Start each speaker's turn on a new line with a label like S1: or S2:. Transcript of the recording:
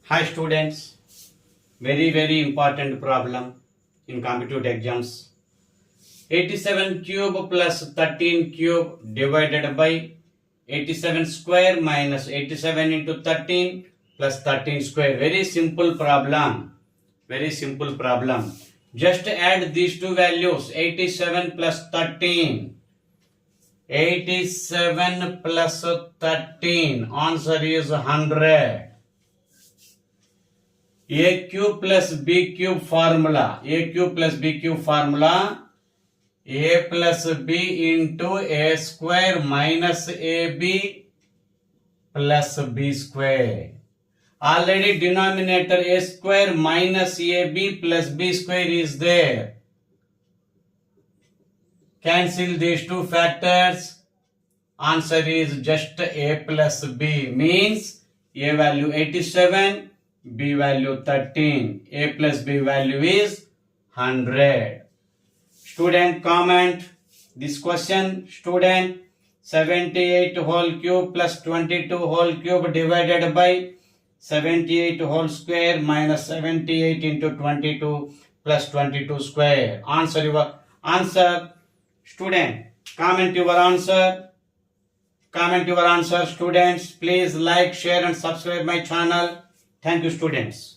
S1: Hi students, very important problem in competitive exams. 87 cube plus 13 cube divided by 87 square minus 87 into 13 plus 13 square. Very simple problem. Just add these two values, 87 plus 13. 87 plus 13. Answer is 100. A cube plus B cube formula. A cube plus B cube formula. A plus B into A square minus AB plus B square. Already denominator A square minus AB plus B square is there. Cancel these two factors. Answer is just A plus B. Means A value 87. B value 13. A plus B value is 100. Student comment this question. Student, 78 whole cube plus 22 whole cube divided by 78 whole square minus 78 into 22 plus 22 square. Answer your answer. Student, comment your answer. Students. Please like, share and subscribe my channel. Thank you, students.